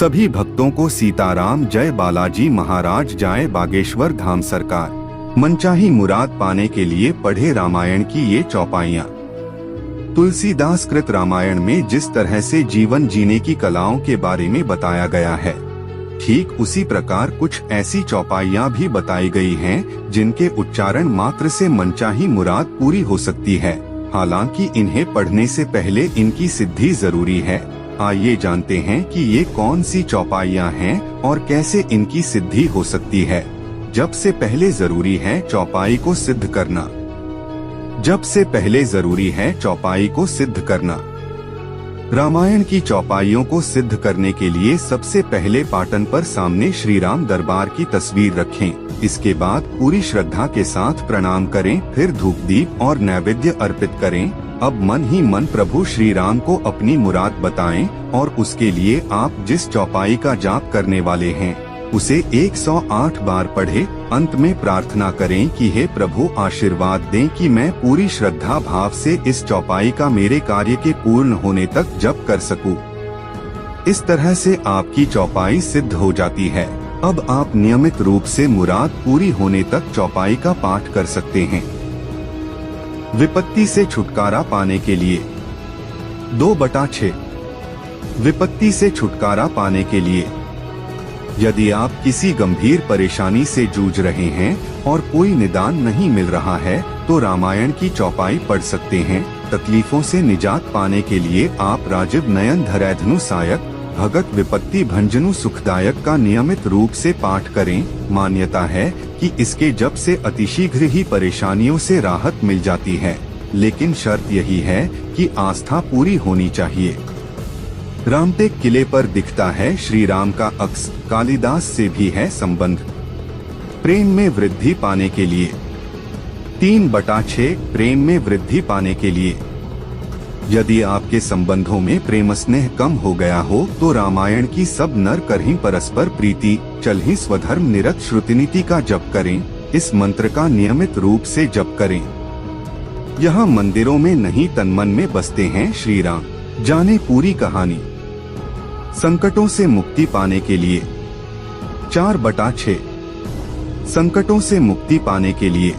सभी भक्तों को सीताराम जय बालाजी महाराज जाए बागेश्वर धाम सरकार। मनचाही मुराद पाने के लिए पढ़े रामायण की ये चौपाइयाँ। तुलसीदास कृत रामायण में जिस तरह से जीवन जीने की कलाओं के बारे में बताया गया है, ठीक उसी प्रकार कुछ ऐसी चौपाइयाँ भी बताई गई हैं जिनके उच्चारण मात्र से मनचाही मुराद पूरी हो सकती है। हालांकि इन्हें पढ़ने से पहले इनकी सिद्धि जरूरी है। आइए जानते हैं कि ये कौन सी चौपाइयाँ हैं और कैसे इनकी सिद्धि हो सकती है। जब से पहले जरूरी है चौपाई को सिद्ध करना। जब से पहले जरूरी है चौपाई को सिद्ध करना। रामायण की चौपाइयों को सिद्ध करने के लिए सबसे पहले पाटन पर सामने श्री राम दरबार की तस्वीर रखें। इसके बाद पूरी श्रद्धा के साथ प्रणाम करें, फिर धूप दीप और नैवेद्य अर्पित करें। अब मन ही मन प्रभु श्री राम को अपनी मुराद बताएं और उसके लिए आप जिस चौपाई का जाप करने वाले हैं उसे 108 बार पढ़े। अंत में प्रार्थना करें कि हे प्रभु आशीर्वाद दें कि मैं पूरी श्रद्धा भाव से इस चौपाई का मेरे कार्य के पूर्ण होने तक जप कर सकूं। इस तरह से आपकी चौपाई सिद्ध हो जाती है। अब आप नियमित रूप से मुराद पूरी होने तक चौपाई का पाठ कर सकते हैं। विपत्ति से छुटकारा पाने के लिए 2/6। विपत्ति से छुटकारा पाने के लिए यदि आप किसी गंभीर परेशानी से जूझ रहे हैं और कोई निदान नहीं मिल रहा है तो रामायण की चौपाई पढ़ सकते हैं। तकलीफों से निजात पाने के लिए आप राजीव नयन धरैधनु सायक भगत विपत्ति भंजनु सुखदायक का नियमित रूप से पाठ करें। मान्यता है कि इसके जप से अतिशीघ्र ही परेशानियों से राहत मिल जाती है, लेकिन शर्त यही है कि आस्था पूरी होनी चाहिए। रामटेक किले पर दिखता है श्री राम का अक्स, कालिदास से भी है संबंध। प्रेम में वृद्धि पाने के लिए 3/6। प्रेम में वृद्धि पाने के लिए यदि आपके संबंधों में प्रेम स्नेह कम हो गया हो तो रामायण की सब नर करहिं परस्पर प्रीति चलहि स्वधर्म निरत श्रुतिनीति का जप करें। इस मंत्र का नियमित रूप से जप करें। यह मंदिरों में नहीं तन मन में बसते हैं श्री राम। जाने पूरी कहानी। संकटों से मुक्ति पाने के लिए 4/6। संकटों से मुक्ति पाने के लिए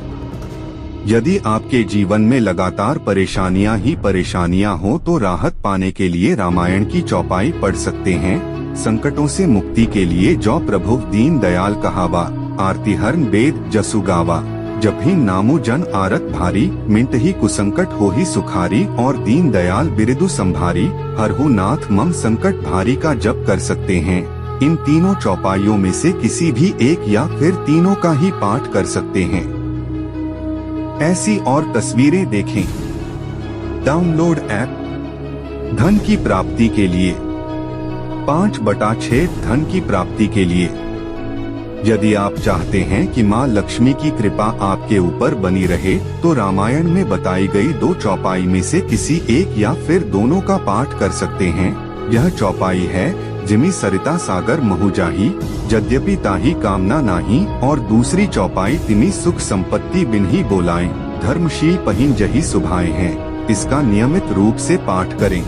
यदि आपके जीवन में लगातार परेशानियां ही परेशानियां हो तो राहत पाने के लिए रामायण की चौपाई पढ़ सकते हैं। संकटों से मुक्ति के लिए जो प्रभु दीन दयाल कहावा, आरती हरण वेद जसु गावा, जब ही नामु जन आरत भारी, मिंट ही कुसंकट हो ही सुखारी, और दीन दयाल बिरदु संभारी, हरहु नाथ मम संकट भारी का जप कर सकते हैं। इन तीनों चौपाइयों में से किसी भी एक या फिर तीनों का ही पाठ कर सकते हैं। ऐसी और तस्वीरें देखें। Download app. धन की प्राप्ति के लिए 5/6। धन की प्राप्ति के लिए यदि आप चाहते हैं कि माँ लक्ष्मी की कृपा आपके ऊपर बनी रहे तो रामायण में बताई गई 2 चौपाई में से किसी एक या फिर दोनों का पाठ कर सकते हैं। यह चौपाई है जिमि सरिता सागर महु जाही, यद्यपि ताही कामना नाही, और दूसरी चौपाई तिमि सुख संपत्ति बिन्ही बोलाएं, धर्मशील पहिन जही सुभाए हैं। इसका नियमित रूप से पाठ करें।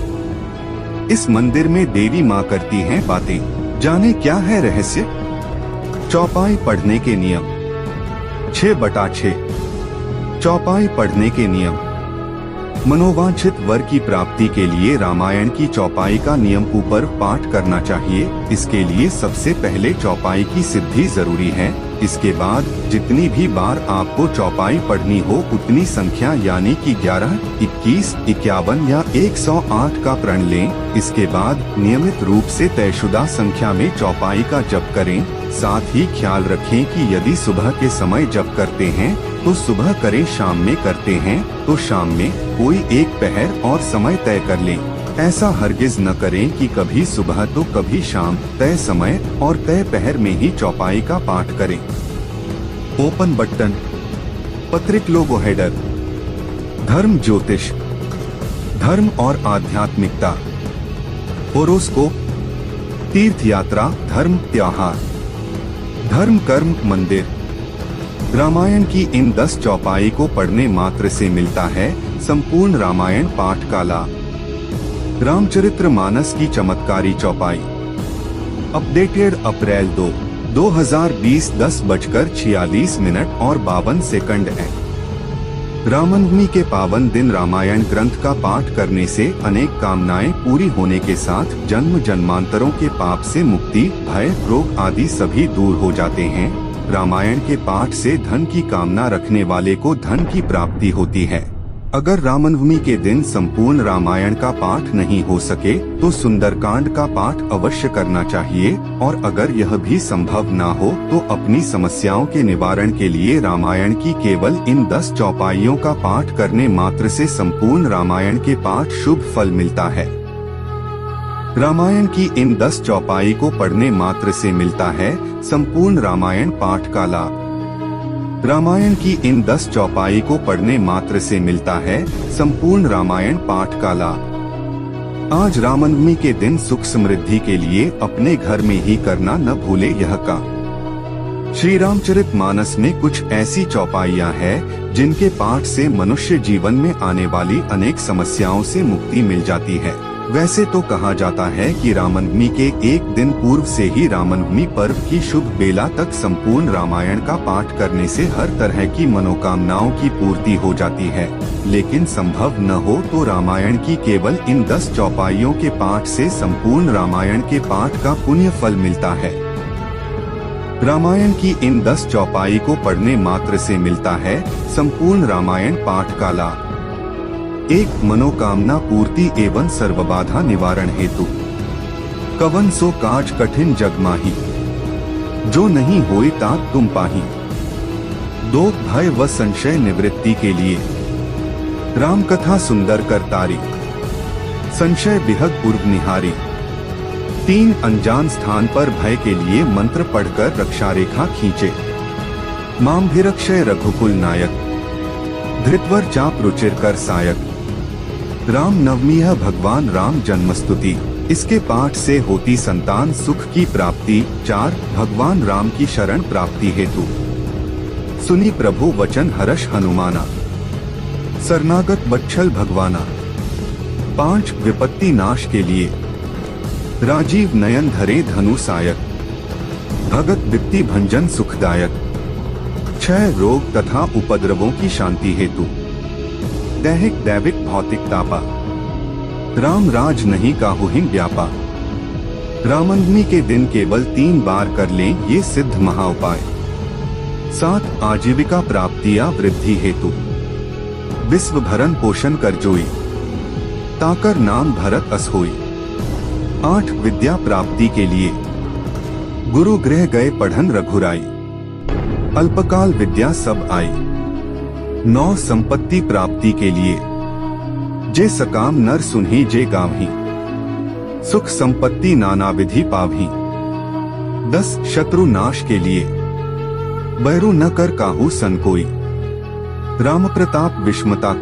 इस मंदिर में देवी माँ करती हैं बातें। जाने क्या है रहस्य। चौपाई पढ़ने के नियम 6/6। चौपाई पढ़ने के नियम। मनोवांछित वर की प्राप्ति के लिए रामायण की चौपाई का नियम ऊपर पाठ करना चाहिए। इसके लिए सबसे पहले चौपाई की सिद्धि जरूरी है। इसके बाद जितनी भी बार आपको चौपाई पढ़नी हो उतनी संख्या यानी कि 11, 21, 51 या 108 का प्रण लें। इसके बाद नियमित रूप से तयशुदा संख्या में चौपाई का जप करें। साथ ही ख्याल रखें कि यदि सुबह के समय जप करते हैं तो सुबह करें, शाम में करते हैं तो शाम में। कोई एक पहर और समय तय कर लें। ऐसा हरगिज न करें कि कभी सुबह तो कभी शाम। तय समय और तय पहर में ही चौपाई का पाठ करें। Open button. पत्रिक लोगो हेडर। धर्म ज्योतिष, धर्म और आध्यात्मिकता, होरोस्कोप, तीर्थ यात्रा, धर्म त्योहार, धर्म कर्म मंदिर। रामायण की इन 10 चौपाई को पढ़ने मात्र से मिलता है संपूर्ण रामायण पाठ का लाभ। रामचरित्र मानस की चमत्कारी चौपाई। अपडेटेड अप्रैल 2020 10:46 और 52 सेकंड है। रामनवमी के पावन दिन रामायण ग्रंथ का पाठ करने से अनेक कामनाएं पूरी होने के साथ जन्म जन्मांतरों के पाप से मुक्ति, भय, रोग आदि सभी दूर हो जाते हैं। रामायण के पाठ से धन की कामना रखने वाले को धन की प्राप्ति होती है। अगर रामनवमी के दिन संपूर्ण रामायण का पाठ नहीं हो सके तो सुंदरकांड का पाठ अवश्य करना चाहिए, और अगर यह भी संभव ना हो तो अपनी समस्याओं के निवारण के लिए रामायण की केवल इन 10 चौपाइयों का पाठ करने मात्र से संपूर्ण रामायण के पाठ शुभ फल मिलता है। रामायण की इन 10 चौपाई को पढ़ने मात्र से मिलता है संपूर्ण रामायण पाठ का लाभ। रामायण की इन 10 चौपाई को पढ़ने मात्र से मिलता है संपूर्ण रामायण पाठ का लाभ। आज रामनवमी के दिन सुख समृद्धि के लिए अपने घर में ही करना न भूले यह काम। श्री रामचरितमानस में कुछ ऐसी चौपाइयां हैं जिनके पाठ से मनुष्य जीवन में आने वाली अनेक समस्याओं से मुक्ति मिल जाती है। वैसे तो कहा जाता है कि रामनवमी के एक दिन पूर्व से ही रामनवमी पर्व की शुभ बेला तक संपूर्ण रामायण का पाठ करने से हर तरह की मनोकामनाओं की पूर्ति हो जाती है, लेकिन संभव न हो तो रामायण की केवल इन 10 चौपाइयों के पाठ से संपूर्ण रामायण के पाठ का पुण्य फल मिलता है। रामायण की इन 10 चौपाई को पढ़ने मात्र से मिलता है संपूर्ण रामायण पाठ का लाभ। 1 मनोकामना पूर्ति एवं सर्वबाधा निवारण हेतु। कवन सो काज कठिन जग माही, जो नहीं होई तात तुम पाही। 2 भय व संशय निवृत्ति के लिए। राम कथा सुंदर करतारी, संशय बिहग पूर्व निहारी। 3 अनजान स्थान पर भय के लिए मंत्र पढ़कर रक्षा रेखा खींचे। मामभिरक्षय रघुकुल नायक, धृतवर चाप रुचिर कर सायक। राम नवमी है भगवान राम जन्मस्तुति, इसके पाठ से होती संतान सुख की प्राप्ति। 4 भगवान राम की शरण प्राप्ति हेतु। सुनी प्रभु वचन हर्ष हनुमाना, शरणागत बच्छल भगवाना। 5 विपत्ति नाश के लिए। राजीव नयन धरे धनु सायक, भगत विपत्ति भंजन सुखदायक। 6 रोग तथा उपद्रवों की शांति हेतु। दैहिक दैविक भौतिक तापा, राम राज नहीं काहुहिं व्यापा। रामनवमी के दिन केवल 3 बार कर लें ये सिद्ध महा उपाय। 7 आजीविका प्राप्ति या वृद्धि हेतु। विश्व भरण पोषण कर जोई, ताकर नाम भरत अस होई। 8 विद्या प्राप्ति के लिए। गुरु गृह गए पढ़न रघुराई, अल्पकाल विद्या सब आई। 9 संपत्ति प्राप्ति के लिए। जे सकाम नर सुनहि जे गावहि, सुख संपत्ति नाना विधि पावहि। 10 शत्रु नाश के लिए। बैरु न कर काहू सन कोई, राम प्रताप विस्मता